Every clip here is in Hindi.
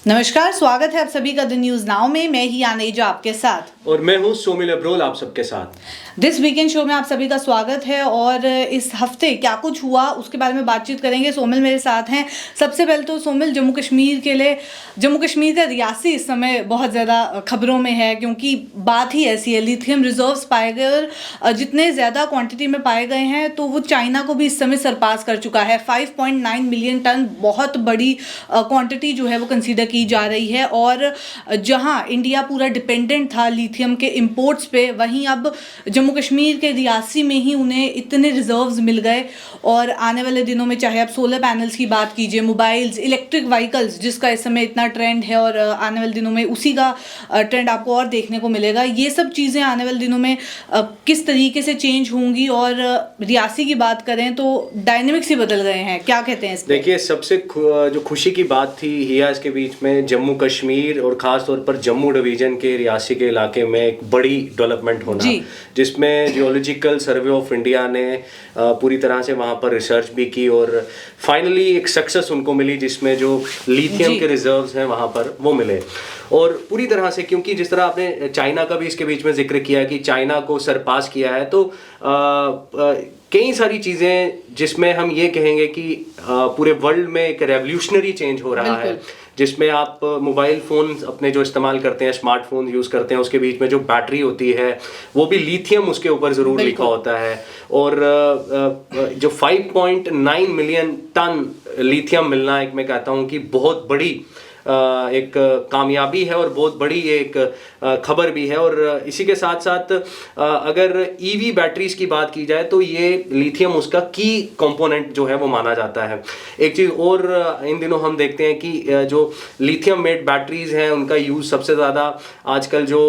नमस्कार, स्वागत है आप सभी का द न्यूज नाउ में। मैं ही आनेजा आपके साथ और मैं हूं सोमिल अब्रोल आप सबके साथ। दिस वीकेंड शो में आप सभी का स्वागत है और इस हफ्ते क्या कुछ हुआ उसके बारे में बातचीत करेंगे। सोमिल मेरे साथ हैं। सबसे पहले तो सोमिल, जम्मू कश्मीर का रियासी इस समय बहुत ज़्यादा खबरों में है, क्योंकि बात ही ऐसी है। लिथियम रिजर्व्स पाए गए और जितने ज़्यादा क्वांटिटी में पाए गए हैं तो वो चाइना को भी इस समय सरपास कर चुका है। 5.9 मिलियन टन बहुत बड़ी क्वांटिटी जो है वो कंसीडर की जा रही है। और जहां इंडिया पूरा डिपेंडेंट था लिथियम के इंपोर्ट्स पे, वहीं अब जम्मू कश्मीर के रियासी में ही उन्हें इतने रिजर्व्स मिल गए। और आने वाले दिनों में चाहे आप सोलर पैनल्स की बात कीजिए, मोबाइल्स, इलेक्ट्रिक व्हीकल्स जिसका इस समय इतना ट्रेंड है और आने वाले दिनों में उसी का ट्रेंड आपको और देखने को मिलेगा। ये सब चीज़ें आने वाले दिनों में किस तरीके से चेंज होंगी। और रियासी की बात करें तो डायनेमिक्स ही बदल गए हैं, क्या कहते हैं इस पे? देखिए, सबसे जो खुशी की बात थी हियाज के बीच में, जम्मू कश्मीर और ख़ास तौर पर जम्मू डिवीज़न के रियासी के इलाके में एक बड़ी डेवलपमेंट होना, जिसमें जियोलॉजिकल सर्वे ऑफ इंडिया ने पूरी तरह से वहाँ पर रिसर्च भी की और फाइनली एक सक्सेस उनको मिली, जिसमें जो लिथियम के रिजर्व्स हैं वहाँ पर वो मिले। और पूरी तरह से, क्योंकि जिस तरह आपने चाइना का भी इसके बीच में जिक्र किया कि चाइना को सरपास किया है, तो कई सारी चीज़ें जिसमें हम ये कहेंगे कि पूरे वर्ल्ड में एक रेवोल्यूशनरी चेंज हो रहा है, जिसमें आप मोबाइल फ़ोन अपने जो इस्तेमाल करते हैं, स्मार्टफोन यूज़ करते हैं, उसके बीच में जो बैटरी होती है वो भी लिथियम उसके ऊपर ज़रूर लिखा होता है। और जो 5.9 मिलियन टन लिथियम मिलना, एक मैं कहता हूँ कि बहुत बड़ी एक कामयाबी है और बहुत बड़ी एक खबर भी है। और इसी के साथ साथ अगर ईवी बैटरीज की बात की जाए तो ये लिथियम उसका की कंपोनेंट जो है वो माना जाता है। एक चीज़ और, इन दिनों हम देखते हैं कि जो लिथियम मेड बैटरीज हैं उनका यूज़ सबसे ज़्यादा आजकल जो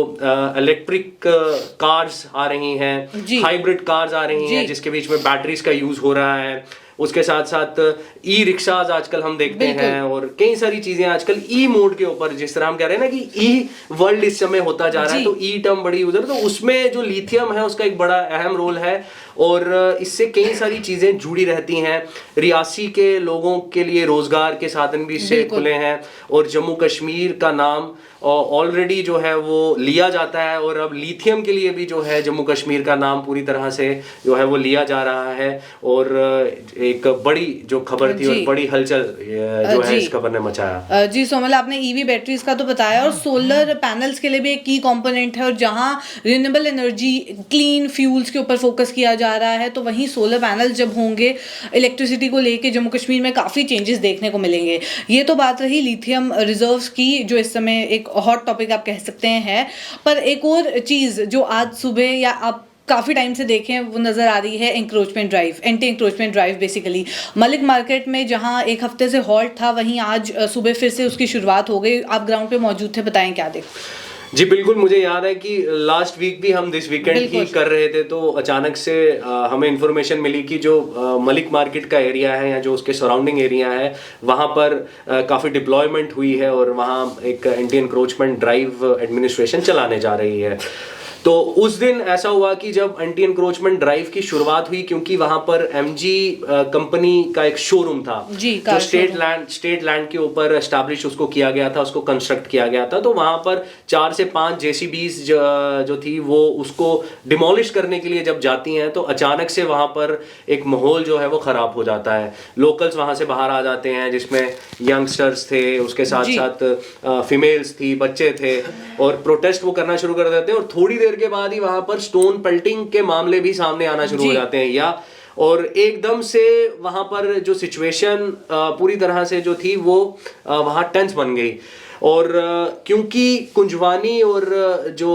इलेक्ट्रिक कार्स आ रही हैं, हाइब्रिड कार्स आ रही हैं, जिसके बीच में बैटरीज का यूज़ हो रहा है। उसके साथ साथ ई रिक्शाज आजकल हम देखते हैं और कई सारी चीजें आजकल ई मोड के ऊपर, जिस तरह हम कह रहे हैं ना कि ई वर्ल्ड इस समय होता जा रहा है, तो ई टर्म बड़ी यूजर, तो उसमें जो लिथियम है उसका एक बड़ा अहम रोल है। और इससे कई सारी चीजें जुड़ी रहती हैं। रियासी के लोगों के लिए रोजगार के साधन भी इससे खुले हैं और जम्मू कश्मीर का नाम ऑलरेडी जो है वो लिया जाता है। और अब लिथियम के लिए भी जो है जम्मू कश्मीर का नाम पूरी तरह से जो है वो लिया जा रहा है। और एक बड़ी जो खबर थी और बड़ी हलचल जो है इस खबर ने मचाया। जी सोमल, आपने ईवी बैटरीज का तो बताया और सोलर पैनल्स के लिए भी एक की कंपोनेंट है। और जहां रिन्यूएबल एनर्जी, क्लीन फ्यूल्स के ऊपर फोकस किया जा रहा है, तो वहीं सोलर पैनल जब होंगे इलेक्ट्रिसिटी को लेके जम्मू कश्मीर में काफ़ी चेंजेस देखने को मिलेंगे। ये तो बात रही लिथियम रिजर्व्स की, जो इस समय एक हॉट टॉपिक आप कह सकते हैं। पर एक और चीज़ जो आज सुबह या आप काफ़ी टाइम से देखें वो नज़र आ रही है, encroachment drive, anti encroachment drive basically Malik market में, जहां एक हफ्ते से हॉल्ट था, वहीं आज सुबह फिर से उसकी शुरुआत हो गई। आप ग्राउंड पे मौजूद थे, बताएं क्या देख। जी बिल्कुल, मुझे याद है कि लास्ट वीक भी हम दिस वीकेंड ही कर रहे थे, तो अचानक से हमें इन्फॉर्मेशन मिली कि जो मलिक मार्केट का एरिया है या जो उसके सराउंडिंग एरिया है वहाँ पर काफ़ी डिप्लॉयमेंट हुई है और वहाँ एक एंटी एनक्रोचमेंट ड्राइव एडमिनिस्ट्रेशन चलाने जा रही है। तो उस दिन ऐसा हुआ कि जब एंटी एनक्रोचमेंट ड्राइव की शुरुआत हुई, क्योंकि वहां पर एमजी कंपनी का एक शोरूम था जो स्टेट लैंड के ऊपर एस्टैब्लिश उसको किया गया था, उसको कंस्ट्रक्ट किया गया था। तो वहां पर 4 से 5 जेसीबीज जो थी वो उसको डिमोलिश करने के लिए जब जाती हैं, तो अचानक से वहां पर एक माहौल जो है वो खराब हो जाता है। लोकल्स वहां से बाहर आ जाते हैं, जिसमें यंगस्टर्स थे, उसके साथ साथ फीमेल्स थी, बच्चे थे, और प्रोटेस्ट वो करना शुरू कर देते हैं। और थोड़ी देर के बाद ही वहां पर स्टोन पेल्टिंग के मामले भी सामने आना शुरू हो जाते हैं और एकदम से वहां पर जो सिचुएशन पूरी तरह से जो थी वो वहां टेंस बन गई। और क्योंकि कुंजवानी और जो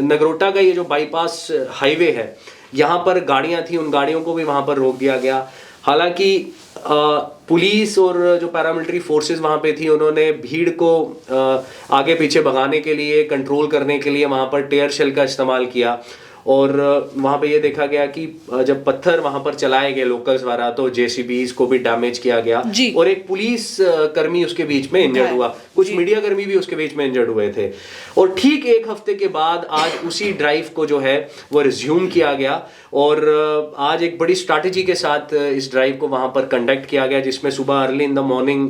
नगरोटा का ये जो बाईपास हाईवे है, यहाँ पर गाड़ियां थी, उन गाड़ियों को भी वहां पर रोक दिया गया। हालांकि पुलिस और जो पैरामिलिट्री फोर्सेस वहाँ पे थी, उन्होंने भीड़ को आगे पीछे भगाने के लिए, कंट्रोल करने के लिए वहाँ पर टेयर शेल का इस्तेमाल किया। और वहाँ पे ये देखा गया कि जब पत्थर वहाँ पर चलाए गए लोकल्स द्वारा तो जेसीबीज को भी डैमेज किया गया और एक पुलिस कर्मी उसके बीच में इंजर्ड हुआ, कुछ मीडिया कर्मी भी उसके बीच में इंजर्ड हुए थे। और ठीक एक हफ्ते के बाद आज उसी ड्राइव को जो है वो रिज्यूम किया गया और आज एक बड़ी स्ट्रैटेजी के साथ इस ड्राइव को वहाँ पर कंडक्ट किया गया, जिसमें सुबह अर्ली इन द मॉर्निंग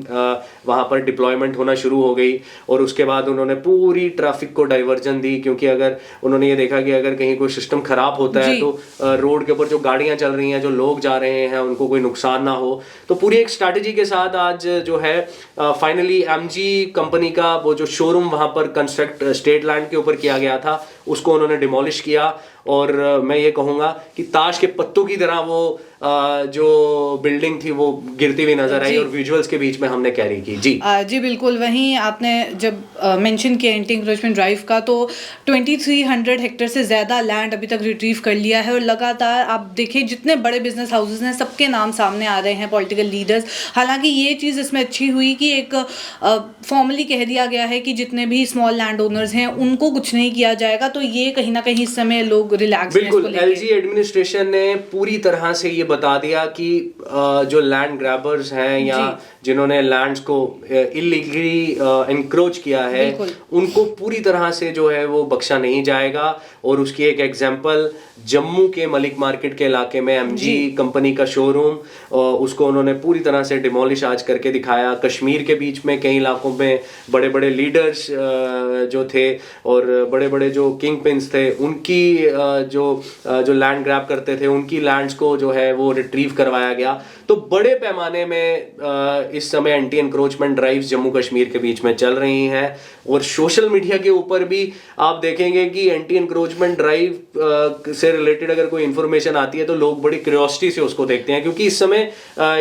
वहाँ पर डिप्लॉयमेंट होना शुरू हो गई और उसके बाद उन्होंने पूरी ट्रैफिक को डाइवर्जन दी, क्योंकि अगर उन्होंने ये देखा कि अगर कहीं कोई सिस्टम खराब होता है तो रोड के ऊपर जो गाड़ियां चल रही हैं, जो लोग जा रहे हैं, उनको कोई नुकसान ना हो। तो पूरी एक स्ट्रैटेजी के साथ आज जो है फाइनली एमजी कंपनी का वो जो शोरूम वहां पर कंस्ट्रक्ट स्टेट लैंड के ऊपर किया गया था उसको उन्होंने डिमोलिश किया और मैं ये कहूँगा कि ताश के पत्तों की तरह वो जो बिल्डिंग थी वो गिरती हुई नजर आई और विजुअल्स के बीच में हमने कैरी की। जी बिल्कुल। वहीं आपने जब मेंशन किया एंटी इंक्रोचमेंट ड्राइव का, तो 2300 हेक्टेयर से ज़्यादा लैंड अभी तक रिट्रीव कर लिया है और लगातार आप देखें जितने बड़े बिजनेस हाउसेस हैं सबके नाम सामने आ रहे हैं, पॉलिटिकल लीडर्स। हालांकि ये चीज़ इसमें अच्छी हुई कि एक फॉर्मली कह दिया गया है कि जितने भी स्मॉल लैंड ओनर्स हैं उनको कुछ नहीं किया जाएगा, तो ये कहीं ना कहीं इस समय लोग रिलैक्स। बिल्कुल, एलजी एडमिनिस्ट्रेशन ने पूरी तरह से ये बता दिया कि जो लैंड ग्रैबर्स हैं या जिन्होंने लैंड्स को इलीगली एनक्रोच किया है उनको पूरी तरह से जो है वो बख्शा नहीं जाएगा। और उसकी एक एग्जांपल जम्मू के मलिक मार्केट के इलाके में एमजी कंपनी का शोरूम, उसको उन्होंने पूरी तरह से डिमोलिश आज करके दिखाया। कश्मीर के बीच में कई इलाकों में बड़े बड़े लीडर्स जो थे और बड़े बड़े जो किंग पिन्स थे उनकी जो लैंड ग्रैब करते थे उनकी लैंड्स को जो है वो रिट्रीव करवाया गया। तो बड़े पैमाने में इस समय anti encroachment drives Jammu Kashmir के बीच में चल रही हैं और सोशल मीडिया के ऊपर भी आप देखेंगे कि एंटी एनक्रोचमेंट ड्राइव से रिलेटेड अगर कोई इंफॉर्मेशन आती है तो लोग बड़ी क्यूरियोसिटी से उसको देखते हैं, क्योंकि इस समय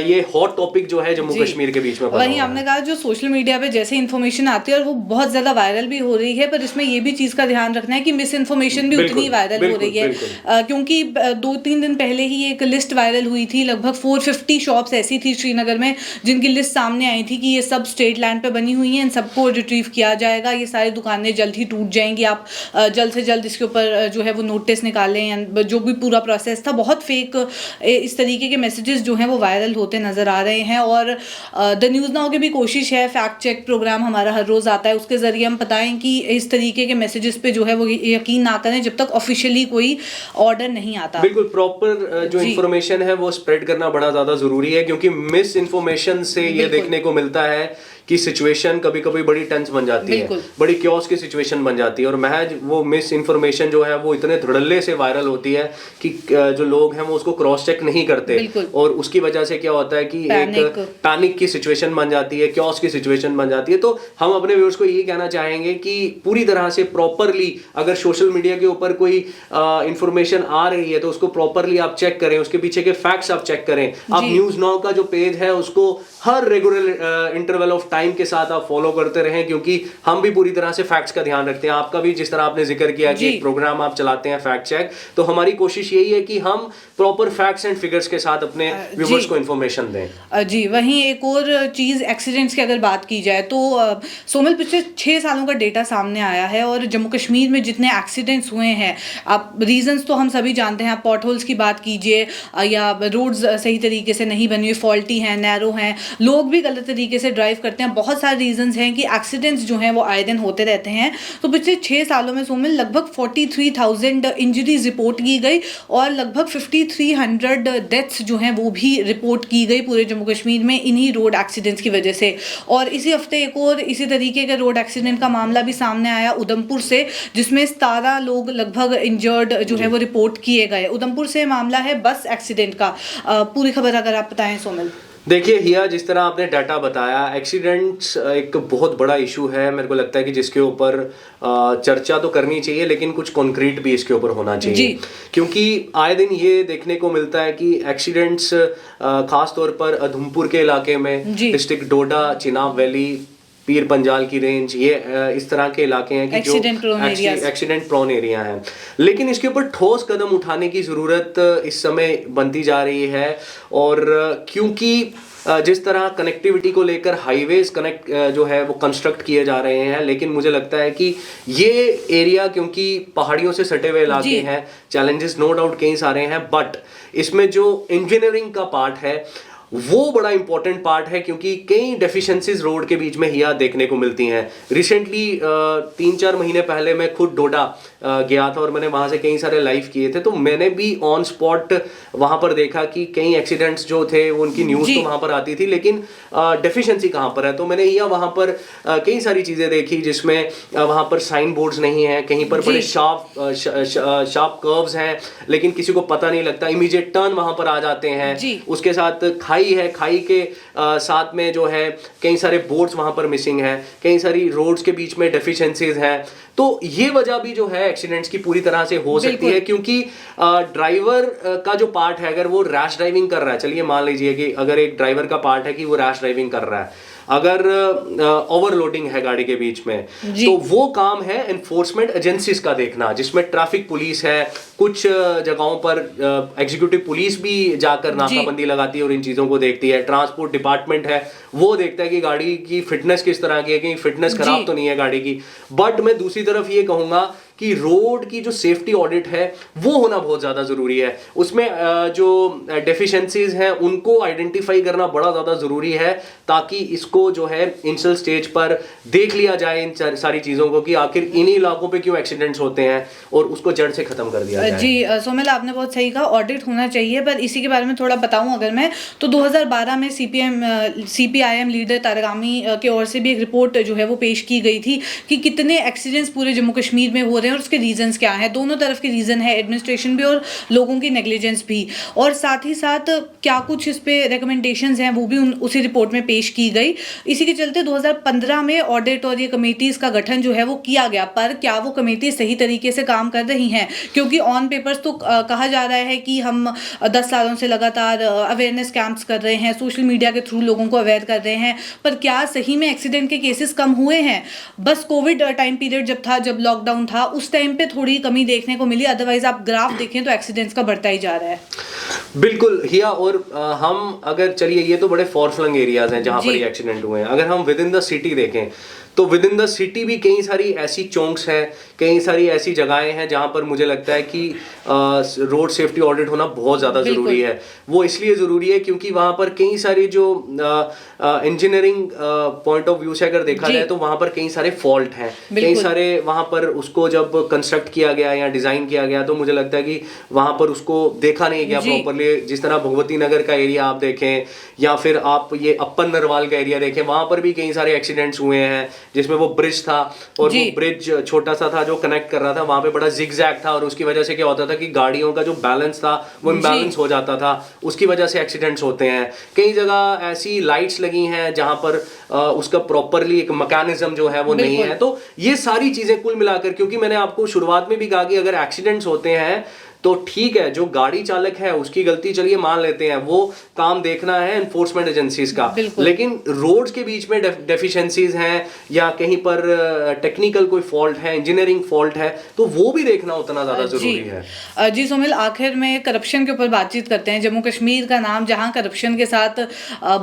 ये हॉट टॉपिक जो है जम्मू कश्मीर के बीच में वहीं आपने कहा जो सोशल मीडिया पे जैसे इन्फॉर्मेशन आती है और वो बहुत ज्यादा वायरल भी हो रही है, पर इसमें ये भी चीज का ध्यान रखना है कि मिस इन्फॉर्मेशन भी उतनी वायरल हो रही है। क्योंकि 2-3 दिन पहले ही एक लिस्ट वायरल हुई थी, लगभग 450 शॉप्स ऐसी थी श्रीनगर में जिनकी लिस्ट सामने आई थी कि ये सब स्टेट लैंड पे बनी हुई हैं, इन सबको रिट्रीव किया जाएगा, ये सारी दुकानें जल्द ही टूट जाएंगी, आप जल्द से जल्द इसके ऊपर जो है वो नोटिस निकालें। जो भी पूरा प्रोसेस था, बहुत फेक इस तरीके के मैसेजेस जो हैं वो वायरल होते नज़र आ रहे हैं। और द न्यूज़ नाउ की भी कोशिश है, फैक्ट चेक प्रोग्राम हमारा हर रोज़ आता है, उसके ज़रिए हम बताएं कि इस तरीके के मैसेजेस पे जो है वो यकीन ना करें जब तक ऑफिशियली कोई ऑर्डर नहीं आता। बिल्कुल, प्रॉपर जो इन्फॉर्मेशन है वो स्प्रेड करना बड़ा ज़्यादा ज़रूरी है, क्योंकि मिस इन्फॉर्मेशन से ये देखने को मिलता है कि सिचुएशन कभी कभी बड़ी टेंस बन जाती है, बड़ी क्योस की सिचुएशन बन जाती है और महज वो मिस इन्फॉर्मेशन जो है वो इतने धड़ल्ले से वायरल होती है कि जो लोग हैं वो उसको क्रॉस चेक नहीं करते और उसकी वजह से क्या होता है कि एक पैनिक की सिचुएशन बन जाती है, क्योस की सिचुएशन बन जाती है। तो हम अपने व्यूअर्स को यही कहना चाहेंगे कि पूरी तरह से प्रॉपरली अगर सोशल मीडिया के ऊपर कोई इंफॉर्मेशन आ रही है तो उसको प्रॉपरली आप चेक करें, उसके पीछे के फैक्ट्स आप चेक करें। आप न्यूज़ नाउ का जो पेज है उसको हर रेगुलर इंटरवल ऑफ टाइम के साथ आप फॉलो करते रहें, क्योंकि हम भी पूरी तरह से फैक्ट्स का ध्यान रखते हैं। आपका भी जिस तरह आपने जिक्र किया कि एक प्रोग्राम आप चलाते हैं फैक्ट चेक, तो हमारी कोशिश यही है कि हम प्रॉपर फैक्ट्स एंड फिगर्स के साथ अपने व्यूअर्स को इन्फॉर्मेशन दें। जी, वहीं एक और चीज़ एक्सीडेंट्स की अगर बात की जाए तो सोमल पिछले 6 सालों का डेटा सामने आया है और जम्मू कश्मीर में जितने एक्सीडेंट्स हुए हैं, आप रीजंस तो हम सभी जानते हैं, आप पॉट होल्स की बात कीजिए या रोड्स सही तरीके से नहीं बनी हुई, फॉल्टी हैं, नैरो हैं, लोग भी गलत तरीके से ड्राइव करते हैं, बहुत सारे रीजंस हैं कि एक्सीडेंट्स जो हैं वो आए दिन होते रहते हैं। तो पिछले 6 सालों में सोमल लगभग 43,000 इंजरीज रिपोर्ट की गई और लगभग 5,300 डेथ्स जो हैं वो भी रिपोर्ट की गई पूरे जम्मू कश्मीर में इन्हीं रोड एक्सीडेंट्स की वजह से। और इसी हफ्ते एक और इसी तरीके का रोड एक्सीडेंट का मामला भी सामने आया उधमपुर से, जिसमें 17 लोग लगभग इंजर्ड जो है वो रिपोर्ट किए गए। उधमपुर से मामला है बस एक्सीडेंट का। पूरी खबर अगर आप बताएं सोमल। देखिए हिया, जिस तरह आपने डाटा बताया, एक्सीडेंट्स एक बहुत बड़ा इशू है। मेरे को लगता है कि जिसके ऊपर चर्चा तो करनी चाहिए लेकिन कुछ कॉन्क्रीट भी इसके ऊपर होना चाहिए, क्योंकि आए दिन ये देखने को मिलता है कि एक्सीडेंट्स खास तौर पर उधमपुर के इलाके में, डिस्ट्रिक्ट डोडा, चिनाब वैली, पीर पंजाल की रेंज, ये इस तरह के इलाके हैं कि जो एक्सीडेंट प्रोन एरिया हैं। लेकिन इसके ऊपर ठोस कदम उठाने की ज़रूरत इस समय बनती जा रही है और क्योंकि जिस तरह कनेक्टिविटी को लेकर हाईवेज कनेक्ट जो है वो कंस्ट्रक्ट किए जा रहे हैं, लेकिन मुझे लगता है कि ये एरिया क्योंकि पहाड़ियों से सटे हुए इलाके हैं, चैलेंजेस नो डाउट कई सारे हैं, बट इसमें जो इंजीनियरिंग का पार्ट है वो बड़ा इंपॉर्टेंट पार्ट है, क्योंकि कई डेफिशिएंसीज रोड के बीच में हिया देखने को मिलती हैं। रिसेंटली 3-4 महीने पहले मैं खुद डोडा गया था और मैंने वहां से कई सारे लाइव किए थे, तो मैंने भी ऑन स्पॉट वहां पर देखा कि कई एक्सीडेंट्स जो थे वो उनकी न्यूज तो वहां पर आती थी, लेकिन डेफिशिएंसी कहां पर है। तो मैंने हिया वहां पर कई सारी चीजें देखी जिसमें वहां पर साइन बोर्ड्स नहीं है, कहीं पर बड़े शार्प कर्व्स हैं लेकिन किसी को पता नहीं लगता, इमीडिएट टर्न वहां पर आ जाते हैं। उसके साथ खाई है, खाई के साथ में जो है कई सारे बोर्ड्स वहां पर मिसिंग है, कई सारी रोड्स के बीच में डेफिशिएंसीज हैं। तो ये वजह भी जो है एक्सीडेंट्स की पूरी तरह से हो सकती है, क्योंकि ड्राइवर का जो पार्ट है अगर वो रैश ड्राइविंग कर रहा है, चलिए मान लीजिए कि अगर एक ड्राइवर का पार्ट है कि वो रैश ड्राइविंग कर रहा है, अगर ओवरलोडिंग है गाड़ी के बीच में, तो वो काम है एनफोर्समेंट एजेंसीज का देखना, जिसमें ट्रैफिक पुलिस है, कुछ जगहों पर एग्जीक्यूटिव पुलिस भी जाकर नाकाबंदी लगाती है और इन चीजों को देखती है। ट्रांसपोर्ट डिपार्टमेंट है, वो देखता है कि गाड़ी की फिटनेस किस तरह की है, कि फिटनेस खराब तो नहीं है गाड़ी की। बट मैं दूसरी तरफ ये कहूंगा कि रोड की जो सेफ्टी ऑडिट है वो होना बहुत ज़्यादा ज़रूरी है। उसमें जो डेफिशिएंसीज हैं उनको आइडेंटिफाई करना बड़ा ज़्यादा ज़रूरी है, ताकि इसको जो है इनिशियल स्टेज पर देख लिया जाए इन सारी चीज़ों को कि आखिर इन्हीं इलाकों पे क्यों एक्सीडेंट्स होते हैं और उसको जड़ से ख़त्म कर दिया जाए। जी सोमेल, आपने बहुत सही कहा, ऑडिट होना चाहिए, पर इसी के बारे में थोड़ा बताऊं अगर मैं, तो 2012 में CPIM लीडर तारगामी की ओर से भी एक रिपोर्ट जो है वो पेश की गई थी कि कितने एक्सीडेंट्स पूरे जम्मू कश्मीर में हो रहे हैं और उसके रीजंस क्या हैं। दोनों तरफ के रीजन है, एडमिनिस्ट्रेशन भी और लोगों की नेग्लिजेंस भी, और साथ ही साथ क्या कुछ इस पे रिकमेंडेशंस हैं वो भी उसी रिपोर्ट में पेश की गई। इसी के चलते 2015 में ऑडिट और ये कमेटीज का गठन जो है वो किया गया, पर क्या वो कमेटी सही तरीके से काम कर रही हैं? क्योंकि ऑन पेपर्स तो कहा जा रहा है कि हम 10 सालों से लगातार अवेयरनेस कैंप्स कर रहे हैं, सोशल मीडिया के थ्रू लोगों को अवेयर कर रहे हैं, पर क्या सही में एक्सीडेंट के केसेस कम हुए हैं? बस कोविड टाइम पीरियड जब लॉकडाउन था उस टाइम पे थोड़ी कमी देखने को मिली, अदरवाइज आप ग्राफ देखें तो एक्सीडेंट्स का बढ़ता ही जा रहा है। बिल्कुल हिया, और हम अगर चलिए, ये तो बड़े फॉर फ्लंग एरियाज हैं जहां पर ये एक्सीडेंट हुए हैं। अगर हम विद इन द सिटी देखें तो विद इन द सिटी भी कई सारी ऐसी चौंक्स हैं, कई सारी ऐसी जगहें हैं जहां पर मुझे लगता है कि रोड सेफ्टी ऑडिट होना बहुत ज़्यादा ज़रूरी है। वो इसलिए ज़रूरी है क्योंकि वहां पर कई सारी जो इंजीनियरिंग पॉइंट ऑफ व्यू से अगर देखा जाए तो वहां पर कई सारे फॉल्ट हैं, कई सारे वहां पर उसको जब कंस्ट्रक्ट किया गया या डिज़ाइन किया गया तो मुझे लगता है कि वहां पर उसको देखा नहीं गया प्रॉपरली। जिस तरह भगवती नगर का एरिया आप देखें या फिर आप ये अप्पन नरवाल का एरिया देखें, वहां पर भी कई सारे एक्सीडेंट्स हुए हैं जिसमें वो ब्रिज था और वो ब्रिज छोटा सा था जो कनेक्ट कर रहा था, वहां पे बड़ा जिगजैग था और उसकी वजह से क्या होता था कि गाड़ियों का जो बैलेंस था वो इम्बैलेंस हो जाता था, उसकी वजह से एक्सीडेंट्स होते हैं। कई जगह ऐसी लाइट्स लगी हैं जहां पर उसका प्रॉपरली एक मैकेनिज्म जो है वो नहीं है। तो ये सारी चीजें कुल मिलाकर, क्योंकि मैंने आपको शुरुआत में भी कहा कि अगर एक्सीडेंट्स होते हैं तो ठीक है, जो गाड़ी चालक है उसकी गलती चलिए मान लेते हैं, वो काम देखना है एनफोर्समेंट एजेंसीज का, लेकिन रोड्स के बीच में डेफिशिएंसीज हैं या कहीं पर टेक्निकल कोई फॉल्ट है, इंजीनियरिंग फॉल्ट है, तो वो भी देखना उतना ज्यादा जरूरी है। जी सोमेल, आखिर में करप्शन के ऊपर बातचीत करते हैं। जम्मू कश्मीर का नाम जहां करप्शन के साथ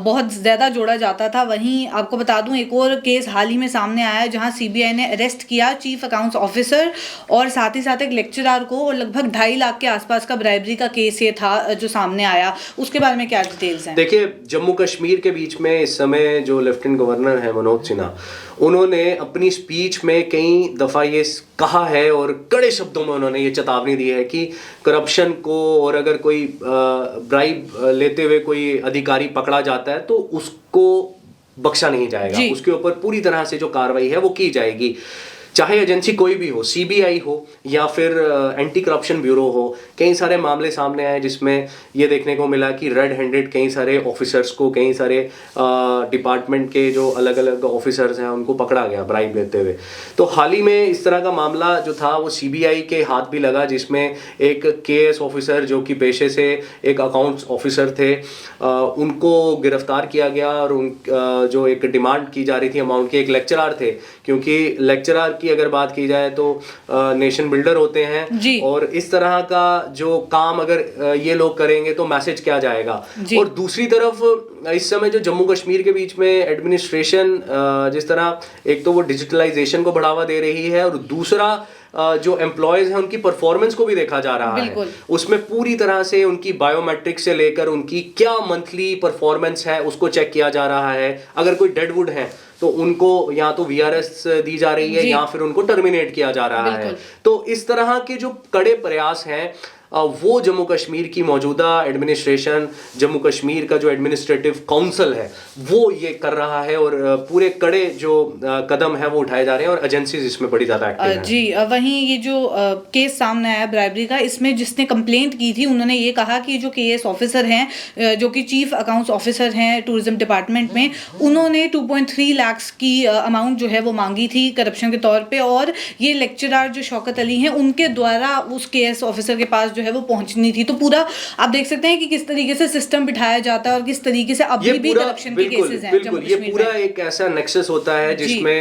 बहुत ज्यादा जोड़ा जाता था, वहीं आपको बता दूं एक और केस हाल ही में सामने आया जहां CBI ने अरेस्ट किया चीफ अकाउंट्स ऑफिसर और साथ ही साथ एक लेक्चरर को, और लगभग 2.5 लाख के आसपास का ब्राइबरी का केस ये था जो सामने आया। उसके बारे में क्या डिटेल्स हैं? देखिए, जम्मू कश्मीर के बीच में इस समय जो लेफ्टिनेंट गवर्नर है मनोज सिन्हा, उन्होंने अपनी स्पीच में कई दफा ये कहा है और कड़े शब्दों में उन्होंने ये चेतावनी दी है कि करप्शन को, और अगर कोई ब्राइब लेते हुए कोई अधिकारी पकड़ा जाता है तो उसको बख्शा नहीं जाएगा, उसके ऊपर पूरी तरह से जो कार्रवाई है वो की जाएगी, चाहे एजेंसी कोई भी हो, CBI हो या फिर एंटी करप्शन ब्यूरो हो। कई सारे मामले सामने आए जिसमें ये देखने को मिला कि रेड हैंडेड कई सारे ऑफिसर्स को, कई सारे डिपार्टमेंट के जो अलग अलग ऑफिसर्स हैं उनको पकड़ा गया ब्राइब लेते हुए। तो हाल ही में इस तरह का मामला जो था वो CBI के हाथ भी लगा, जिसमें एक KS ऑफिसर जो कि पेशे से एक अकाउंट्स ऑफिसर थे, उनको गिरफ्तार किया गया और उन जो एक डिमांड की जा रही थी अमाउंट की, एक लेक्चरर थे, क्योंकि लेक्चरर की की अगर बात की जाए तो नेशन बिल्डर होते हैं, और इस तरह का जो काम अगर ये लोग करेंगे तो मैसेज क्या जाएगा। और दूसरी तरफ इस समय जो जम्मू कश्मीर के बीच में एडमिनिस्ट्रेशन जिस तरह एक तो वो डिजिटलाइजेशन को बढ़ावा दे रही है, और दूसरा जो एम्प्लॉयज हैं उनकी परफॉर्मेंस को भी देखा जा रहा है। उसमें पूरी तरह से उनकी बायोमेट्रिक से लेकर उनकी क्या मंथली परफॉर्मेंस है उसको चेक किया जा रहा है। अगर कोई डेडवुड है तो उनको या तो वीआरएस दी जा रही है या फिर उनको टर्मिनेट किया जा रहा है। तो इस तरह के जो कड़े प्रयास हैं वो जम्मू कश्मीर की मौजूदा एडमिनिस्ट्रेशन, जम्मू कश्मीर का जो एडमिनिस्ट्रेटिव काउंसिल है वो ये कर रहा है, और पूरे कड़े जो कदम है वो उठाए जा रहे हैं, और एजेंसीज इसमें बड़ी ज़्यादा एक्टिव हैं। जी, वहीं ये जो केस सामने आया ब्राइबरी का, इसमें जिसने कंप्लेंट की थी उन्होंने ये कहा कि जो केएस ऑफिसर हैं जो कि चीफ अकाउंट्स ऑफिसर हैं टूरिज्म डिपार्टमेंट में, उन्होंने 2.3 लाख की अमाउंट जो है वो मांगी थी करप्शन के तौर पे, और ये लेक्चरर जो शौकत अली हैं उनके द्वारा उस केएस ऑफिसर के पास जो है वो पहुंचनी थी। तो पूरा आप देख सकते हैं कि किस तरीके से सिस्टम बिठाया जाता है और किस तरीके से अभी भी करप्शन के केसेस हैं। बिल्कुल, ये पूरा एक ऐसा नेक्सस होता है जिसमें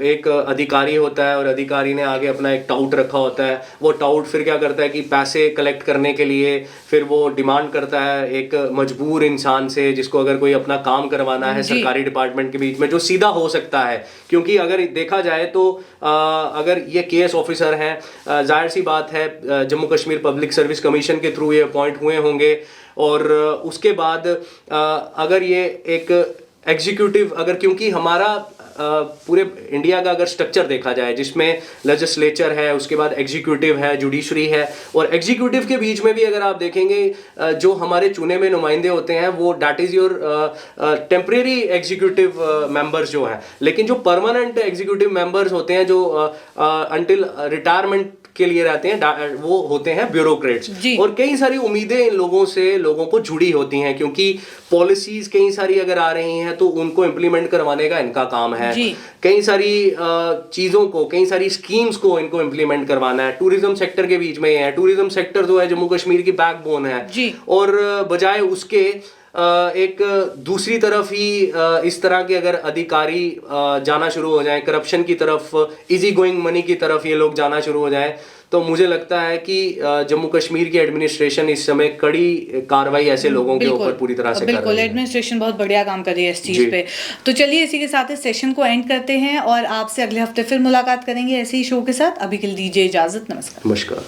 एक अधिकारी होता है और अधिकारी ने आगे अपना एक टाउट रखा होता है। वो टाउट फिर क्या करता है कि पैसे कलेक्ट करने के लिए फिर वो डिमांड करता है एक मजबूर इंसान से, जिसको अगर कोई अपना काम करवाना है सरकारी डिपार्टमेंट के बीच में, जो सीधा हो सकता है। क्योंकि अगर देखा जाए तो अगर ये केएस ऑफिसर हैं, जाहिर सी बात है Jammu Kashmir public service commission के थ्रू ये अपॉइंट हुए होंगे, और उसके बाद अगर ये एक एग्जीक्यूटिव, अगर क्योंकि हमारा पूरे इंडिया का अगर स्ट्रक्चर देखा जाए जिसमें लेजिस्लेचर है, उसके बाद एग्जीक्यूटिव है, जुडिशरी है, और एग्जीक्यूटिव के बीच में भी अगर आप देखेंगे जो हमारे चुने हुए नुमाइंदे होते हैं वो that is your temporary executive members जो हैं, लेकिन जो परमानेंट एग्जीक्यूटिव मेंबर्स होते हैं जो अंटिल रिटायरमेंट के लिए रहते हैं वो होते हैं ब्यूरोक्रेट्स। और कई सारी उम्मीदें इन लोगों से लोगों को जुड़ी होती हैं, क्योंकि पॉलिसीज कई सारी अगर आ रही हैं तो उनको इम्प्लीमेंट करवाने का इनका काम है। कई सारी चीजों को, कई सारी स्कीम्स को इनको इम्प्लीमेंट करवाना है। टूरिज्म सेक्टर के बीच में है, टूरिज्म सेक्टर जो है जम्मू कश्मीर की बैकबोन है, और बजाय उसके एक दूसरी तरफ ही इस तरह के अगर अधिकारी जाना शुरू हो जाएं करप्शन की तरफ, इजी गोइंग मनी की तरफ ये लोग जाना शुरू हो जाएं, तो मुझे लगता है कि जम्मू कश्मीर की एडमिनिस्ट्रेशन इस समय कड़ी कार्रवाई ऐसे लोगों के ऊपर पूरी तरह से कर रही है। बिल्कुल, एडमिनिस्ट्रेशन बहुत बढ़िया काम कर रही है इस चीज़ पे। तो चलिए इसी के साथ इस सेशन को एंड करते हैं, और आपसे अगले हफ्ते फिर मुलाकात करेंगे ऐसे ही शो के साथ। अभी के लिए दीजिए इजाज़त, नमस्कार। नमस्कार।